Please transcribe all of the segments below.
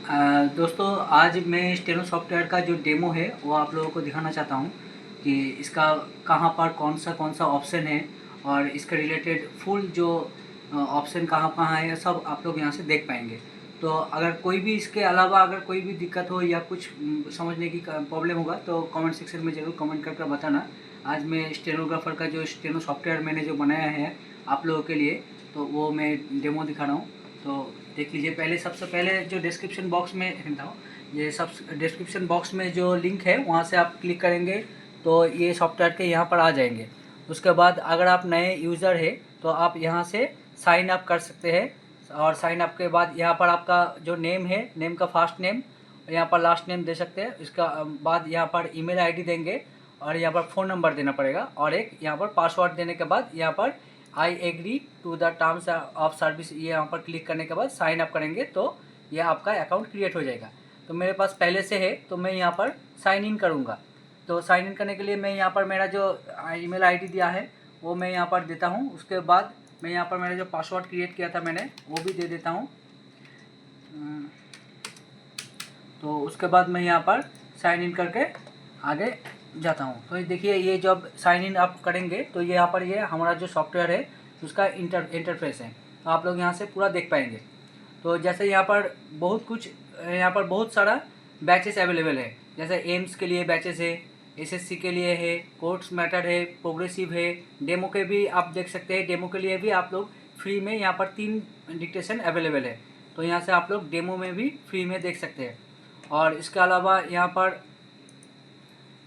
दोस्तों, आज मैं स्टेनो सॉफ्टवेयर का जो डेमो है वो आप लोगों को दिखाना चाहता हूँ कि इसका कहाँ पर कौन सा ऑप्शन है और इसके रिलेटेड फुल जो ऑप्शन कहाँ कहाँ है सब आप लोग यहाँ से देख पाएंगे। तो अगर कोई भी इसके अलावा अगर कोई भी दिक्कत हो या कुछ समझने की प्रॉब्लम होगा तो कमेंट सेक्शन में ज़रूर कमेंट करके बताना। आज मैं स्टेनोग्राफर का जो स्टेनो सॉफ्टवेयर मैंने जो बनाया है आप लोगों के लिए, तो वो मैं डेमो दिखा रहा हूँ। तो देख लीजिए। पहले सबसे पहले जो डिस्क्रिप्शन बॉक्स में था, ये सब डिस्क्रिप्शन बॉक्स में जो लिंक है वहाँ से आप क्लिक करेंगे तो ये सॉफ्टवेयर के यहाँ पर आ जाएंगे। उसके बाद अगर आप नए यूज़र है तो आप यहाँ से साइन अप कर सकते हैं। और साइन अप के बाद यहाँ पर आपका जो नेम है, नेम का फर्स्ट नेम, यहाँ पर लास्ट नेम दे सकते हैं। इसका बाद यहाँ पर ईमेल आईडी देंगे और यहाँ पर फ़ोन नंबर देना पड़ेगा और एक यहाँ पर पासवर्ड देने के बाद यहाँ पर I agree to the terms of service, ये यहाँ पर क्लिक करने के बाद साइन अप करेंगे तो ये आपका अकाउंट क्रिएट हो जाएगा। तो मेरे पास पहले से है तो मैं यहाँ पर साइन इन करूँगा। तो साइन इन करने के लिए मैं यहाँ पर मेरा जो ईमेल आईडी दिया है वो मैं यहाँ पर देता हूँ। उसके बाद मैं यहाँ पर मेरा जो पासवर्ड क्रिएट किया था मैंने वो भी दे देता हूँ। तो उसके बाद मैं यहाँ पर साइन इन करके आगे जाता हूँ। तो देखिए, ये जब साइन इन आप करेंगे तो ये यहाँ पर ये हमारा जो सॉफ्टवेयर है उसका इंटरफेस है, तो आप लोग यहाँ से पूरा देख पाएंगे। तो जैसे यहाँ पर बहुत सारा बैचेस अवेलेबल है। जैसे एम्स के लिए बैचेस है, एसएससी के लिए है, कोर्ट्स मैटर है, प्रोग्रेसिव है, डेमो के भी आप देख सकते हैं। डेमो के लिए भी आप लोग फ्री में यहाँ पर 3 डिक्टेशन अवेलेबल है, तो यहाँ से आप लोग डेमो में भी फ्री में देख सकते हैं। और इसके अलावा यहाँ पर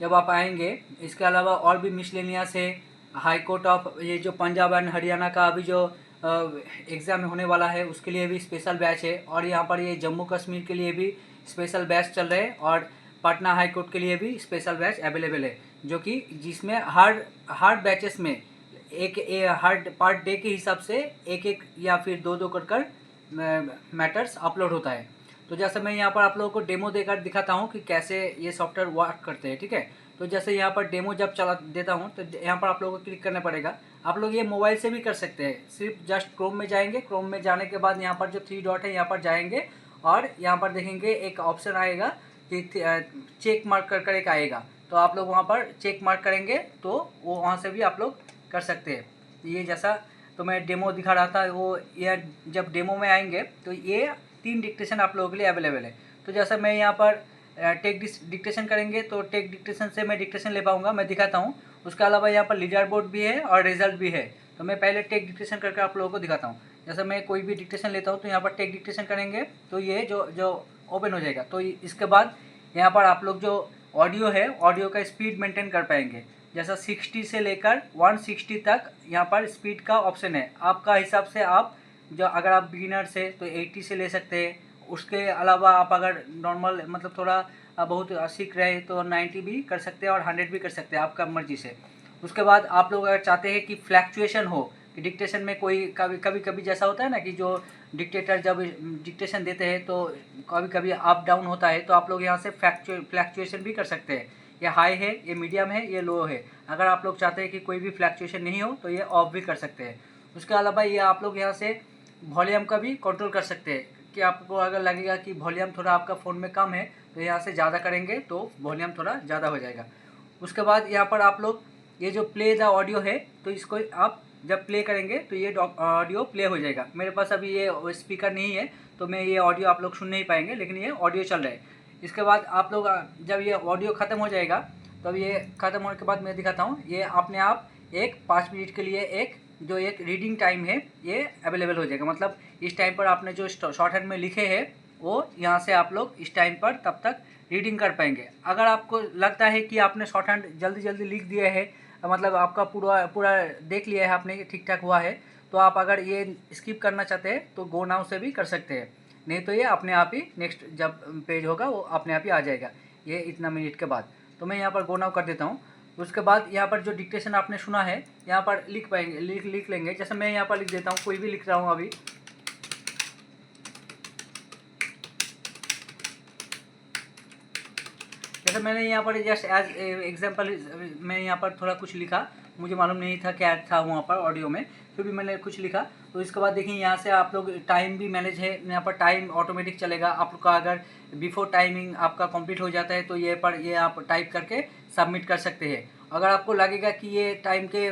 जब आप आएंगे, इसके अलावा और भी मिसलेनियस है। हाई कोर्ट ऑफ ये जो पंजाब एंड हरियाणा का अभी जो एग्ज़ाम होने वाला है उसके लिए भी स्पेशल बैच है। और यहाँ पर ये जम्मू कश्मीर के लिए भी स्पेशल बैच चल रहे हैं और पटना हाई कोर्ट के लिए भी स्पेशल बैच अवेलेबल है, जो कि जिसमें हर बैचेस में हर पर डे के हिसाब से एक या फिर दो कर मैटर्स अपलोड होता है। तो जैसे मैं यहाँ पर आप लोगों को डेमो देकर दिखाता हूँ कि कैसे ये सॉफ्टवेयर वर्क करते हैं, ठीक है। तो जैसे यहाँ पर डेमो जब चला देता हूँ तो यहाँ पर आप लोगों को क्लिक करना पड़ेगा। आप लोग ये मोबाइल से भी कर सकते हैं। सिर्फ जस्ट क्रोम में जाएंगे, क्रोम में जाने के बाद यहाँ पर जो 3 डॉट है यहाँ पर जाएंगे और यहाँ पर देखेंगे एक ऑप्शन आएगा कि चेक मार्क कर एक आएगा, तो आप लोग वहाँ पर चेक मार्क करेंगे तो वो वहाँ से भी आप लोग कर सकते हैं। ये जैसा तो मैं डेमो दिखा रहा था वो, ये जब डेमो में आएंगे तो ये 3 डिक्टेशन आप लोगों के लिए अवेलेबल है। तो जैसा मैं यहाँ पर टेक डिक्टेशन करेंगे तो टेक डिक्टेशन से मैं डिक्टेशन ले पाऊँगा, मैं दिखाता हूँ। उसके अलावा यहाँ पर लीडर बोर्ड भी है और रिजल्ट भी है। तो मैं पहले टेक डिक्टेशन करके आप लोगों को दिखाता हूँ। जैसे मैं कोई भी डिक्टेशन लेता हूँ तो यहाँ पर टेक डिक्टेशन करेंगे तो ये जो ओपन हो जाएगा। तो इसके बाद यहाँ पर आप लोग जो ऑडियो है, ऑडियो का स्पीड मेंटेन कर पाएंगे। जैसा 60 से लेकर 160 तक यहाँ पर स्पीड का ऑप्शन है। आपका हिसाब से आप जो अगर आप बिगिनर से तो 80 से ले सकते हैं। उसके अलावा आप अगर नॉर्मल मतलब थोड़ा बहुत सीख रहे हैं तो 90 भी कर सकते हैं और 100 भी कर सकते हैं, आपका मर्जी से। उसके बाद आप लोग अगर चाहते हैं कि फ्लैक्चुएशन हो, कि डिक्टेशन में कोई कभी कभी जैसा होता है ना कि जो डिक्टेटर जब डिक्टेशन देते हैं तो कभी कभी अप डाउन होता है, तो आप लोग यहाँ से फ्लैक्चुएशन भी कर सकते हैं। ये हाई है, ये मीडियम है, ये लो है। अगर आप लोग चाहते हैं कि कोई भी फ्लैक्चुएशन नहीं हो तो ये ऑफ भी कर सकते हैं। उसके अलावा ये आप लोग यहाँ से वॉल्यूम का भी कंट्रोल कर सकते हैं कि आपको अगर लगेगा कि वॉल्यूम थोड़ा आपका फ़ोन में कम है तो यहाँ से ज़्यादा करेंगे तो वॉल्यूम थोड़ा ज़्यादा हो जाएगा। उसके बाद यहाँ पर आप लोग ये जो प्ले द ऑडियो है तो इसको आप जब प्ले करेंगे तो ये ऑडियो प्ले हो जाएगा। मेरे पास अभी ये स्पीकर नहीं है तो मैं ये ऑडियो आप लोग सुन नहीं पाएंगे, लेकिन ये ऑडियो चल रहा है। इसके बाद आप लोग जब ये ऑडियो ख़त्म हो जाएगा तब ये ख़त्म होने के बाद मैं दिखाता हूँ, ये अपने आप एक 5 मिनट के लिए एक रीडिंग टाइम है ये अवेलेबल हो जाएगा। मतलब इस टाइम पर आपने जो शॉर्ट हैंड में लिखे हैं वो यहाँ से आप लोग इस टाइम पर तब तक रीडिंग कर पाएंगे। अगर आपको लगता है कि आपने शॉर्ट हैंड जल्दी जल्दी लिख दिया है, मतलब आपका पूरा पूरा देख लिया है आपने ठीक ठाक हुआ है, तो आप अगर ये स्किप करना चाहते हैं तो गो नाउ से भी कर सकते हैं। नहीं तो ये अपने आप ही नेक्स्ट जब पेज होगा वो अपने आप ही आ जाएगा ये इतना मिनट के बाद। तो मैं यहाँ पर गो नाउ कर देता हूँ। उसके बाद यहाँ पर जो डिक्टेशन आपने सुना है यहाँ पर लिख पाएंगे, लिख लेंगे। जैसे मैं यहाँ पर लिख देता हूँ, कोई भी लिख रहा हूँ अभी। जैसे मैंने यहाँ पर जस्ट एज एग्जांपल मैं यहाँ पर थोड़ा कुछ लिखा, मुझे मालूम नहीं था क्या था वहाँ पर ऑडियो में, फिर भी मैंने कुछ लिखा। तो इसके बाद देखिए यहाँ से आप लोग टाइम भी मैनेज है, यहाँ पर टाइम ऑटोमेटिक चलेगा। आप लोग का अगर बिफोर टाइमिंग आपका कंप्लीट हो जाता है तो ये आप टाइप करके सबमिट कर सकते हैं। अगर आपको लगेगा कि ये टाइम के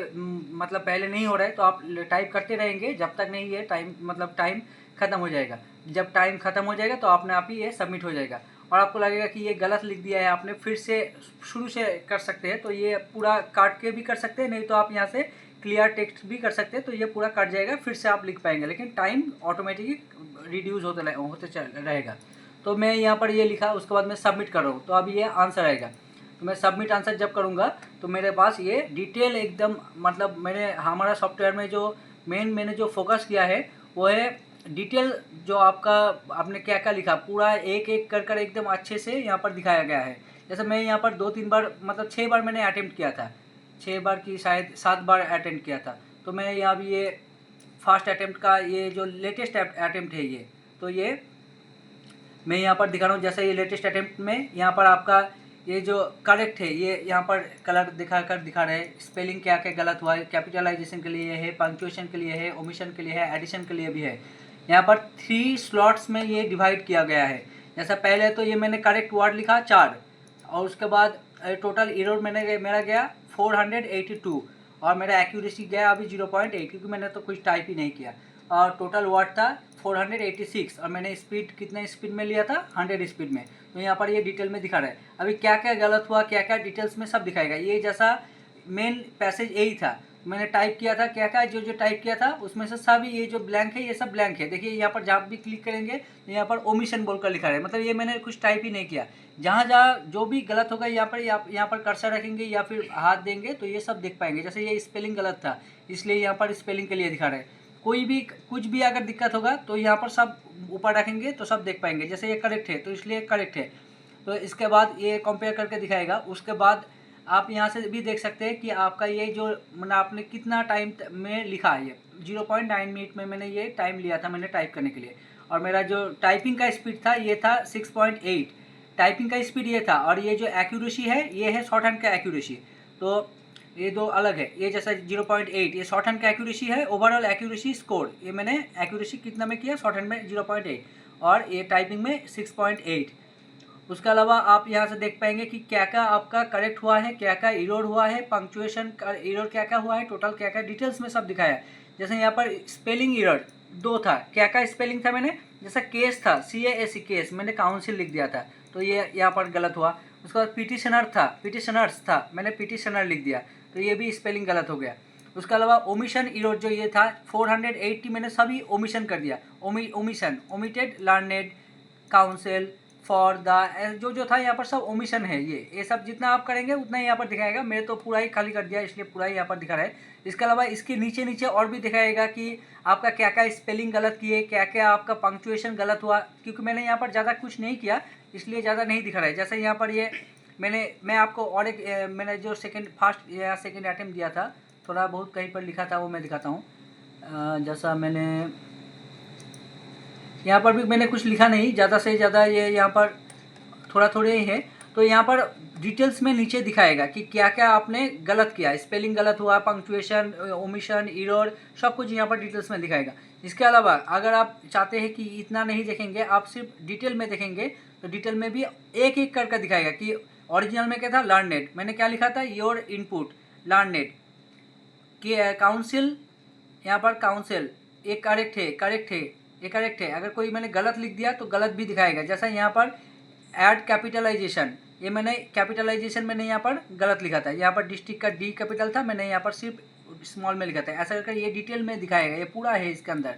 मतलब पहले नहीं हो रहा है तो आप टाइप करते रहेंगे जब तक नहीं ये टाइम ख़त्म हो जाएगा। जब टाइम ख़त्म हो जाएगा तो अपने आप ही ये सबमिट हो जाएगा। और आपको लगेगा कि ये गलत लिख दिया है आपने, फिर से शुरू से कर सकते हैं। तो ये पूरा काट के भी कर सकते हैं, नहीं तो आप यहाँ से क्लियर टेक्स्ट भी कर सकते हैं, तो ये पूरा कट जाएगा, फिर से आप लिख पाएंगे, लेकिन टाइम ऑटोमेटिकली रिड्यूस होते रहेगा। तो मैं यहाँ पर ये लिखा, उसके बाद मैं सबमिट कर रहा हूँ। तो अब ये आंसर आएगा। तो मैं सबमिट आंसर जब करूँगा तो मेरे पास ये डिटेल एकदम, मतलब हमारा सॉफ्टवेयर में जो मैंने जो फोकस किया है वो है डिटेल, जो आपने क्या क्या लिखा पूरा एक एक कर एकदम अच्छे से यहाँ पर दिखाया गया है। जैसे मैं यहाँ पर 2-3 बार, मतलब 6 बार मैंने अटेम्प्ट किया था, 6 बार की शायद 7 बार अटेम्प्ट किया था। तो मैं यहाँ भी ये फर्स्ट अटेम्प्ट का ये जो लेटेस्ट अटेम्प्ट है ये, तो ये मैं यहाँ पर दिखा रहा हूँ। जैसे ये लेटेस्ट अटेम्प्ट में यहाँ पर आपका ये जो करेक्ट है ये यहाँ पर कलर दिखा रहे हैं, स्पेलिंग क्या क्या गलत हुआ है, कैपिटलाइजेशन के लिए है, पंक्चुएशन के लिए है, ओमिशन के लिए है, एडिशन के लिए भी है। यहाँ पर 3 स्लॉट्स में ये डिवाइड किया गया है। जैसा पहले तो ये मैंने करेक्ट वर्ड लिखा 4, और उसके बाद टोटल एरर मेरा गया 482, और मेरा एक्यूरेसी गया अभी 0.8, क्योंकि मैंने तो कुछ टाइप ही नहीं किया। और टोटल वर्ड था 486, और मैंने स्पीड कितने स्पीड में लिया था, 100 स्पीड में। तो यहाँ पर ये डिटेल में दिखा रहा है। अभी क्या क्या गलत हुआ, क्या क्या डिटेल्स में सब दिखाएगा। ये जैसा मेन पैसेज यही था, मैंने टाइप किया था क्या क्या जो टाइप किया था उसमें से सब ये जो ब्लैंक है ये सब ब्लैंक है। देखिए यहाँ पर जहाँ भी क्लिक करेंगे तो यहाँ पर ओमिशन बोलकर लिखा है, मतलब ये मैंने कुछ टाइप ही नहीं किया। जहाँ जहाँ जो भी गलत होगा यहाँ पर कर्सर रखेंगे या फिर हाथ देंगे तो ये सब देख पाएंगे। जैसे ये स्पेलिंग गलत था, इसलिए यहाँ पर स्पेलिंग के लिए दिखा रहा है। कुछ भी अगर दिक्कत होगा तो यहाँ पर सब ऊपर रखेंगे तो सब देख पाएंगे। जैसे ये करेक्ट है तो इसलिए करेक्ट है, तो इसके बाद ये कंपेयर करके दिखाएगा। उसके बाद आप यहाँ से भी देख सकते हैं कि आपका ये जो मैंने आपने कितना टाइम में लिखा है। ये 0.9 मिनट में मैंने ये टाइम लिया था मैंने टाइप करने के लिए, और मेरा जो टाइपिंग का स्पीड था ये था 6.8, टाइपिंग का स्पीड ये था। और ये जो एक्यूरेसी है ये है शॉर्ट हैंड का एक्यूरेसी, तो ये दो अलग है। ये जैसा 0.8 ये शॉर्ट हैंड का एक्यूरेसी है, ओवरऑल एक्यूरेसी स्कोर ये मैंने एक्यूरेसी कितना में किया, शॉर्ट हैंड में 0.8 और ये टाइपिंग में 6.8। उसके अलावा आप यहाँ से देख पाएंगे कि क्या क्या आपका करेक्ट हुआ है, क्या क्या एरर हुआ है, पंक्चुएशन का एरर क्या क्या हुआ है, टोटल क्या क्या डिटेल्स में सब दिखाया है। जैसे यहाँ पर स्पेलिंग एरर 2 था, क्या क्या स्पेलिंग था मैंने, जैसा केस था CASE केस, मैंने काउंसिल लिख दिया था तो ये यहाँ पर गलत हुआ। उसके बाद पिटिशनर्स था मैंने पिटिशनर लिख दिया तो ये भी स्पेलिंग गलत हो गया। उसके अलावा ओमिशन एरर जो ये था 480 मैंने सभी ओमिशन कर दिया, omission omitted learned council for the जो था यहाँ पर सब ओमिशन है। ये सब जितना आप करेंगे उतना ही यहाँ पर दिखाएगा। मैं तो पूरा ही खाली कर दिया इसलिए पूरा ही यहाँ पर दिखा रहा है। इसके अलावा इसके नीचे और भी दिखाएगा कि आपका क्या क्या स्पेलिंग गलत किए, क्या क्या आपका पंक्चुएशन गलत हुआ, क्योंकि मैंने यहाँ पर ज़्यादा कुछ नहीं किया इसलिए ज़्यादा नहीं दिखा रहा है। जैसे यहाँ पर ये मैं आपको और एक मैंने जो फर्स्ट या सेकेंड अटेम्प्ट दिया था थोड़ा बहुत कहीं पर लिखा था वो मैं दिखाता हूँ। जैसा मैंने यहाँ पर भी मैंने कुछ लिखा नहीं, ज़्यादा से ज़्यादा ये यहाँ पर थोड़े ही है। तो यहाँ पर डिटेल्स में नीचे दिखाएगा कि क्या क्या आपने गलत किया, स्पेलिंग गलत हुआ, पंक्चुएशन, ओमिशन, एरर, सब कुछ यहाँ पर डिटेल्स में दिखाएगा। इसके अलावा अगर आप चाहते हैं कि इतना नहीं देखेंगे, आप सिर्फ डिटेल में देखेंगे तो डिटेल में भी एक एक करके दिखाएगा कि ओरिजिनल में क्या था, लर्नेड, मैंने क्या लिखा था, योर इनपुट लर्नेड कि काउंसिल, यहाँ पर काउंसिल ये करेक्ट है ये करेक्ट है। अगर कोई मैंने गलत लिख दिया तो गलत भी दिखाएगा। जैसा यहाँ पर ऐड कैपिटलाइजेशन, ये मैंने कैपिटलाइजेशन मैंने यहाँ पर गलत लिखा था, यहाँ पर डिस्ट्रिक्ट का D कैपिटल था, मैंने यहाँ पर सिर्फ स्मॉल में लिखा था। ऐसा करके ये डिटेल में दिखाएगा, ये पूरा है इसके अंदर।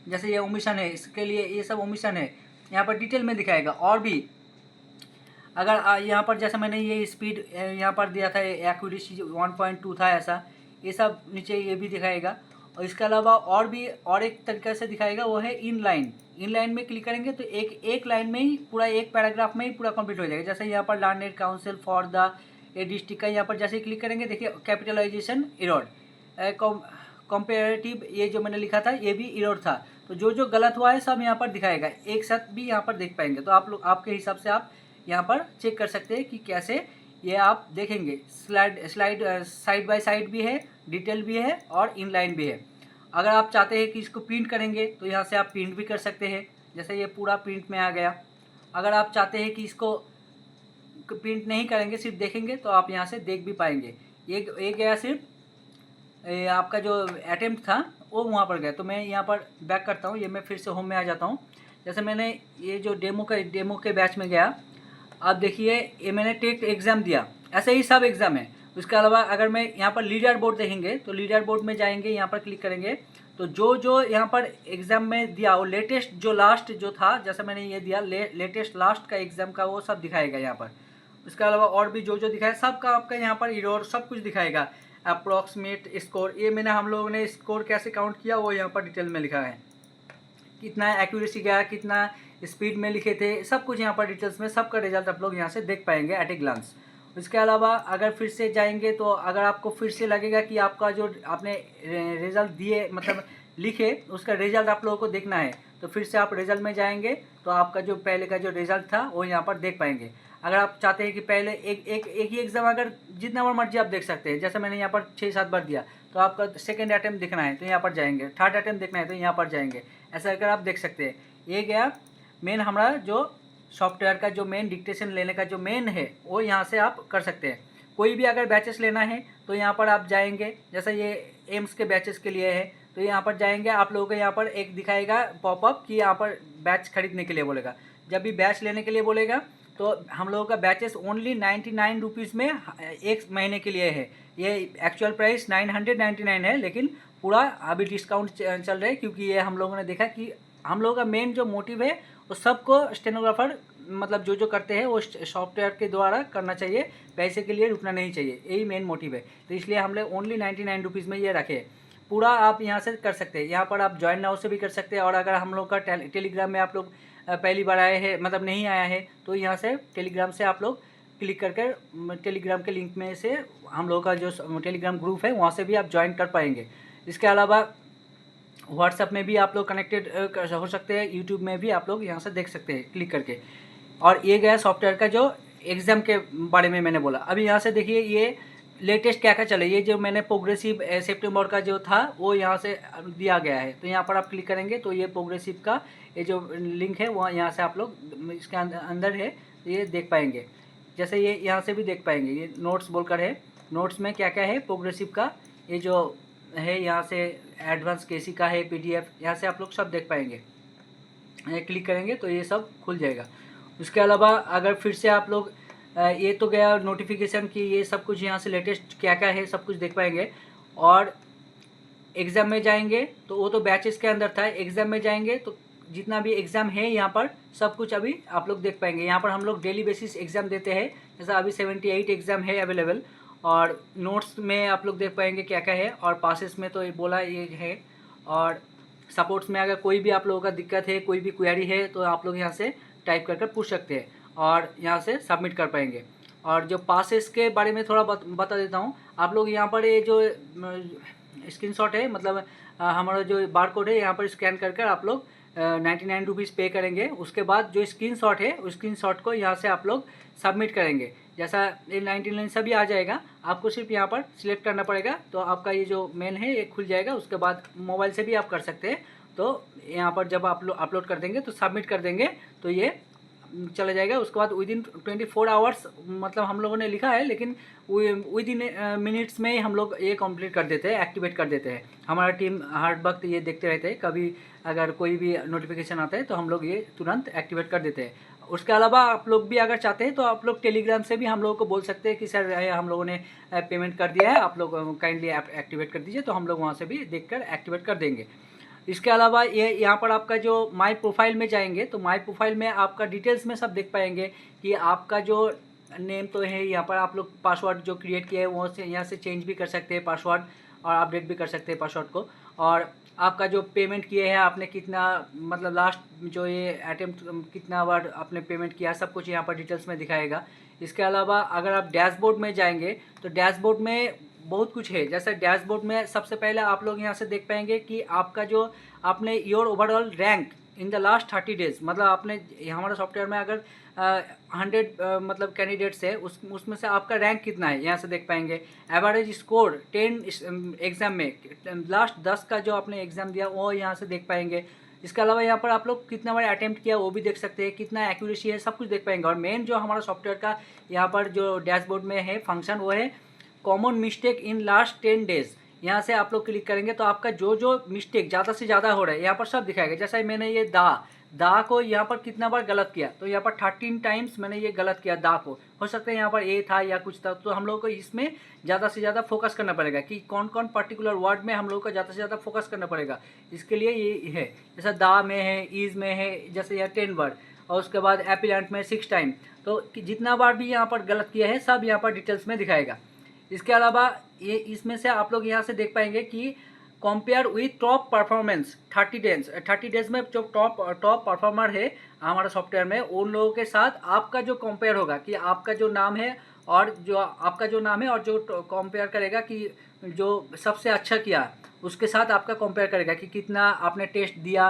जैसे ये ओमिशन है, इसके लिए ये सब ओमिशन है, यहाँ पर डिटेल में दिखाएगा। और भी अगर यहाँ पर जैसे मैंने ये स्पीड यहाँ पर दिया था, एक्यूरेसी 1.2 था, ऐसा ये सब नीचे ये भी दिखाएगा। और इसके अलावा और एक तरीके से दिखाएगा, वो है इन लाइन में क्लिक करेंगे तो एक लाइन में ही पूरा, एक पैराग्राफ में ही पूरा कंप्लीट हो जाएगा। जैसे यहाँ पर learned council for the district का यहाँ पर जैसे क्लिक करेंगे देखिए कैपिटलाइजेशन एरर, कंपेरेटिव ये जो मैंने लिखा था ये भी एरर था। तो जो गलत हुआ है सब यहाँ पर दिखाएगा, एक साथ भी यहाँ पर देख पाएंगे। तो आप लोग आपके हिसाब से आप यहाँ पर चेक कर सकते हैं कि कैसे ये आप देखेंगे। साइड बाय साइड भी है, डिटेल भी है और इनलाइन भी है। अगर आप चाहते हैं कि इसको प्रिंट करेंगे तो यहाँ से आप प्रिंट भी कर सकते हैं, जैसे ये पूरा प्रिंट में आ गया। अगर आप चाहते हैं कि इसको प्रिंट नहीं करेंगे, सिर्फ देखेंगे, तो आप यहाँ से देख भी पाएंगे। ये गया सिर्फ आपका जो अटेम्प्ट था वो वहाँ पर गया। तो मैं यहाँ पर बैक करता हूँ, ये मैं फिर से होम में आ जाता हूँ। जैसे मैंने ये जो डेमो के बैच में गया, आप देखिए ये मैंने टेट एग्ज़ाम दिया, ऐसे ही सब एग्ज़ाम है। उसके अलावा अगर मैं यहाँ पर लीडर बोर्ड देखेंगे तो लीडर बोर्ड में जाएंगे, यहाँ पर क्लिक करेंगे तो जो यहाँ पर एग्ज़ाम में दिया वो लेटेस्ट जो लास्ट जो था, जैसे मैंने ये दिया लेटेस्ट लास्ट का एग्ज़ाम का, वो सब दिखाएगा यहाँ पर। उसके अलावा और भी जो दिखाया सब का आपका यहाँ पर इरोर सब कुछ दिखाएगा। अप्रॉक्सीमेट स्कोर, ये मैंने हम लोगों ने स्कोर कैसे काउंट किया वो यहाँ पर डिटेल में लिखा है। कितना एक्यूरेसी गया, कितना स्पीड में लिखे थे, सब कुछ यहाँ पर डिटेल्स में सबका रिजल्ट आप लोग यहाँ से देख पाएंगे एट ए ग्लांस। उसके अलावा अगर फिर से जाएंगे तो अगर आपको फिर से लगेगा कि आपका जो आपने रिज़ल्ट दिए मतलब लिखे उसका रिज़ल्ट आप लोगों को देखना है, तो फिर से आप रिज़ल्ट में जाएंगे तो आपका जो पहले का जो रिज़ल्ट था वो यहाँ पर देख पाएंगे। अगर आप चाहते हैं कि पहले एक ही एग्ज़ाम अगर जितना बार मर्जी आप देख सकते हैं, जैसे मैंने यहाँ पर 6-7 बार दिया, तो आपका सेकेंड अटैम्प्ट देखना है तो यहाँ पर जाएंगे, थर्ड अटैम्प्ट देखना है तो यहाँ पर जाएंगे, ऐसा अगर आप देख सकते हैं। ये गया मेन हमारा जो सॉफ्टवेयर का जो मेन डिक्टेशन लेने का जो मेन है वो यहाँ से आप कर सकते हैं। कोई भी अगर बैचेस लेना है तो यहाँ पर आप जाएंगे, जैसे ये एम्स के बैचेस के लिए है तो यहाँ पर जाएंगे, आप लोगों को यहाँ पर एक दिखाएगा पॉपअप कि यहाँ पर बैच खरीदने के लिए बोलेगा। जब भी बैच लेने के लिए बोलेगा तो हम लोगों का बैचेस ओनली 99 रुपीज़ में एक महीने के लिए है। ये एक्चुअल प्राइस 999 है, लेकिन पूरा अभी डिस्काउंट चल रहा है, क्योंकि ये हम लोगों ने देखा कि हम लोगों का मेन जो मोटिव है वो सबको स्टेनोग्राफर मतलब जो करते हैं वो सॉफ्टवेयर के द्वारा करना चाहिए, पैसे के लिए रुकना नहीं चाहिए, यही मेन मोटिव है। तो इसलिए हम लोग ओनली 99 रुपीज़ में ये रखे। पूरा आप यहाँ से कर सकते हैं, यहाँ पर आप ज्वाइन नाउ से भी कर सकते हैं। और अगर हम लोग का टेलीग्राम में आप लोग पहली बार आए हैं मतलब नहीं आया है तो यहाँ से टेलीग्राम से आप लोग क्लिक करके टेलीग्राम के लिंक में से हम लोग का जो टेलीग्राम ग्रुप है वहाँ से भी आप ज्वाइन कर पाएंगे। इसके अलावा व्हाट्सएप में भी आप लोग कनेक्टेड हो सकते हैं, यूट्यूब में भी आप लोग यहाँ से देख सकते हैं क्लिक करके। और ये गया सॉफ्टवेयर का जो एग्ज़ाम के बारे में मैंने बोला। अभी यहाँ से देखिए ये लेटेस्ट क्या क्या चले, ये जो मैंने प्रोग्रेसिव सितंबर का जो था वो यहाँ से दिया गया है, तो यहाँ पर आप क्लिक करेंगे तो ये प्रोग्रेसिव का ये जो लिंक है वो यहाँ से आप लोग इसके अंदर है ये देख पाएंगे। जैसे ये यहाँ से भी देख पाएंगे, ये नोट्स बोलकर है, नोट्स में क्या क्या है प्रोग्रेसिव का ये जो है, यहाँ से एडवांस केसी का है पीडीएफ, यहाँ से आप लोग सब देख पाएंगे। ये क्लिक करेंगे तो ये सब खुल जाएगा। उसके अलावा अगर फिर से आप लोग ये तो गया नोटिफिकेशन की, ये सब कुछ यहाँ से लेटेस्ट क्या क्या है सब कुछ देख पाएंगे। और एग्ज़ाम में जाएंगे तो वो तो बैचेस के अंदर था, एग्ज़ाम में जाएंगे तो जितना भी एग्ज़ाम है यहाँ पर सब कुछ अभी आप लोग देख पाएंगे। यहाँ पर हम लोग डेली बेसिस एग्ज़ाम देते हैं, जैसा अभी 78 एग्ज़ाम है अवेलेबल। और नोट्स में आप लोग देख पाएंगे क्या क्या है, और पासेस में तो ये बोला ये है। और सपोर्ट्स में अगर कोई भी आप लोगों का दिक्कत है, कोई भी क्वेरी है तो आप लोग यहाँ से टाइप कर पूछ सकते हैं और यहाँ से सबमिट कर पाएंगे। और जो पासेस के बारे में थोड़ा बता देता हूँ आप लोग, यहाँ पर ये जो स्क्रीनशॉट है मतलब हमारा जो बार कोड है यहाँ पर स्कैन कर आप लोग 99 रुपीज़ पे करेंगे। उसके बाद जो स्क्रीनशॉट है उस स्क्रीनशॉट को यहाँ से आप लोग सबमिट करेंगे। जैसा ये 99 सभी आ जाएगा, आपको सिर्फ यहाँ पर सिलेक्ट करना पड़ेगा तो आपका ये जो मेल है ये खुल जाएगा। उसके बाद मोबाइल से भी आप कर सकते हैं, तो यहाँ पर जब आप अपलोड कर देंगे तो सबमिट कर देंगे तो ये चला जाएगा। उसके बाद विदिन 24 आवर्स मतलब हम लोगों ने लिखा है, लेकिन विदिन मिनट्स में ही हम लोग ये कंप्लीट कर देते हैं, एक्टिवेट कर देते हैं। हमारा टीम हर वक्त ये देखते रहते हैं, कभी अगर कोई भी नोटिफिकेशन आता है तो हम लोग ये तुरंत एक्टिवेट कर देते हैं। उसके अलावा आप लोग भी अगर चाहते हैं तो आप लोग टेलीग्राम से भी हम लोगों को बोल सकते हैं कि सर हम लोगों ने पेमेंट कर दिया है, आप लोग काइंडली एक्टिवेट कर दीजिए, तो हम लोग वहाँ से भी देखकर एक्टिवेट कर देंगे। इसके अलावा ये यहाँ पर आपका जो माय प्रोफाइल में जाएंगे तो माय प्रोफाइल में आपका डिटेल्स में सब देख पाएंगे कि आपका जो नेम तो है, यहाँ पर आप लोग पासवर्ड जो क्रिएट किया है वो से यहाँ से चेंज भी कर सकते हैं पासवर्ड, और अपडेट भी कर सकते हैं पासवर्ड को। और आपका जो पेमेंट किए हैं आपने कितना मतलब लास्ट जो ये अटेम्प्ट कितना बार आपने पेमेंट किया, सब कुछ यहाँ पर डिटेल्स में दिखाएगा। इसके अलावा अगर आप डैशबोर्ड में जाएंगे तो डैशबोर्ड में बहुत कुछ है। जैसे डैशबोर्ड में सबसे पहले आप लोग यहाँ से देख पाएंगे कि आपका जो आपने your overall rank in the last 30 days, मतलब आपने हमारे सॉफ्टवेयर में अगर 100 मतलब कैंडिडेट्स है, उसमें से आपका रैंक कितना है यहाँ से देख पाएंगे। एवरेज स्कोर 10 एग्ज़ाम में लास्ट 10 का जो आपने एग्ज़ाम दिया वो यहाँ से देख पाएंगे। इसके अलावा यहाँ पर आप लोग कितना बार अटेम्प्ट किया वो भी देख सकते हैं, कितना एक्यूरेसी है, सब कुछ देख पाएंगे। और मेन जो हमारा सॉफ्टवेयर का यहाँ पर जो डैशबोर्ड में है फंक्शन वो है common mistake in last 10 days. यहाँ से आप लोग क्लिक करेंगे तो आपका जो जो मिस्टेक ज़्यादा से ज़्यादा हो रहा है यहाँ पर सब दिखाएगा। जैसे मैंने ये दा को यहाँ पर कितना बार गलत किया, तो यहाँ पर 13 टाइम्स मैंने ये गलत किया दा को। हो सकता है यहाँ पर ए था या कुछ था, तो हम लोग को इसमें ज़्यादा से ज़्यादा फोकस करना पड़ेगा कि कौन कौन पर्टिकुलर वर्ड में हम लोग को ज़्यादा से ज़्यादा फोकस करना पड़ेगा। इसके लिए ये है, जैसे दा में है, ईज में है, जैसे यह 10 वर्ड, और उसके बाद एपिलेंट में 6 टाइम। तो जितना बार भी यहाँ पर गलत किया है सब यहाँ पर डिटेल्स में दिखाएगा। इसके अलावा ये इसमें से आप लोग यहाँ से देख पाएंगे कि compare with top performance 30 days में जो टॉप परफॉर्मर है हमारा सॉफ्टवेयर में, उन लोगों के साथ आपका जो कंपेयर होगा कि आपका जो नाम है और जो कंपेयर करेगा कि जो सबसे अच्छा किया उसके साथ आपका कंपेयर करेगा कि कितना आपने टेस्ट दिया,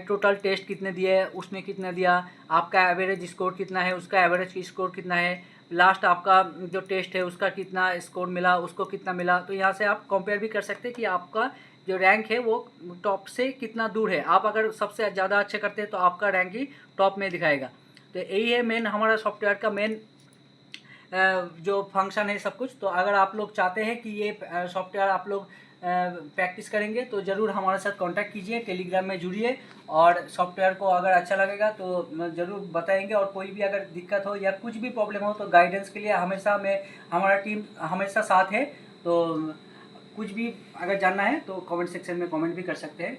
टोटल टेस्ट कितने दिए, उसने कितना दिया, आपका एवरेज स्कोर कितना है, उसका एवरेज स्कोर कितना है, लास्ट आपका जो टेस्ट है उसका कितना स्कोर मिला, उसको कितना मिला। तो यहाँ से आप कंपेयर भी कर सकते हैं कि आपका जो रैंक है वो टॉप से कितना दूर है। आप अगर सबसे ज़्यादा अच्छे करते हैं तो आपका रैंक ही टॉप में दिखाएगा। तो यही है मेन हमारा सॉफ्टवेयर का मेन जो फंक्शन है सब कुछ। तो अगर आप लोग चाहते हैं कि ये सॉफ्टवेयर आप लोग प्रैक्टिस करेंगे तो ज़रूर हमारे साथ कांटेक्ट कीजिए, टेलीग्राम में जुड़िए, और सॉफ्टवेयर को अगर अच्छा लगेगा तो ज़रूर बताएंगे। और कोई भी अगर दिक्कत हो या कुछ भी प्रॉब्लम हो तो गाइडेंस के लिए हमेशा हमारा टीम हमेशा साथ है। तो कुछ भी अगर जानना है तो कमेंट सेक्शन में कमेंट भी कर सकते हैं।